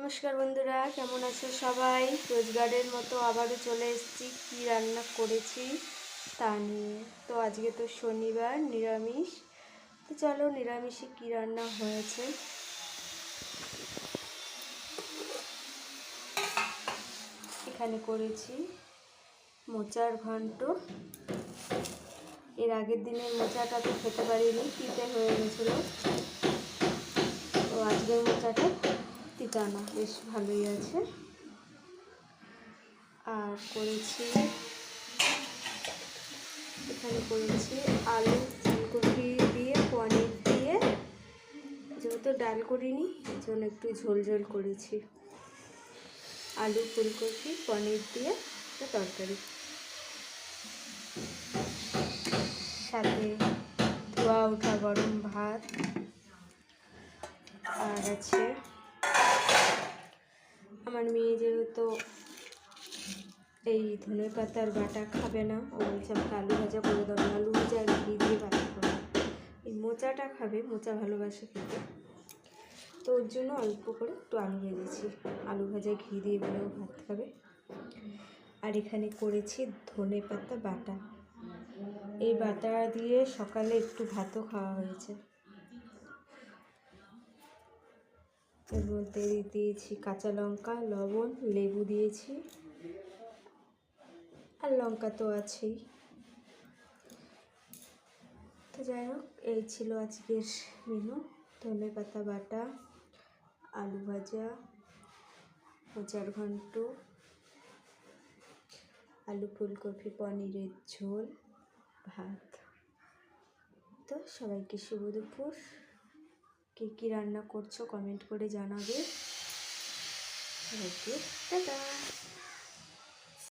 নমস্কার বন্ধুরা, কেমন আছো সবাই? রোজগারের মতো আবারও চলে এসেছি কি রান্না করেছি তা নিয়ে। তো আজকে তো শনিবার, নিরামিষ। তো চলো নিরামিষে কি রান্না হয়েছে। এখানে করেছি মোচার ঘন্ট। এর আগের দিনের মোচাটা তো খেতে পারিনি, তিতে হয়ে গেছিলো। তো আজকের মোচাটা তিতা না, বেশ ভালোই আছে। আর করেছি এখানে করেছি আলু ফুলকপি দিয়ে পনির দিয়ে, যেহেতু ডাল করিনি এর জন্য একটু ঝোল ঝোল করেছি। আলু ফুলকপি পনির দিয়ে একটা তরকারি, সাথে ধোয়া ওঠা গরম ভাত। আর আছে আমার মেয়ে যেহেতু এই ধনে পাতার বাটা খাবে না, ও বলছে আমাকে আলু ভাজা করে দাও, আলু ভাজা আর ঘি দিয়ে ভাত খাবে। এই মোচাটা খাবে, মোচা ভালোবাসে খেতে, তো ওর জন্য অল্প করে একটু আলু ভেজেছি। আলু ভাজা ঘি দিয়ে বলেও ভাত খাবে। আর এখানে করেছি ধনে পাতা বাটা। এই বাটা দিয়ে সকালে একটু ভাতও খাওয়া হয়েছে। এর মধ্যে দিয়েছি কাঁচা লঙ্কা, লবণ, লেবু দিয়েছি, আর লঙ্কা তো আছেই। তো যাই হোক, এই ছিল আজকের মেনু। ধনে পাতা বাটা, আলু ভাজা, মোচার ঘন্ট, আলু ফুলকপি পনিরের ঝোল, ভাত। তো সবাইকে শুভ দুপুর। কে কী রান্না করছো কমেন্ট করে জানাবে। সবাইকে টাটা।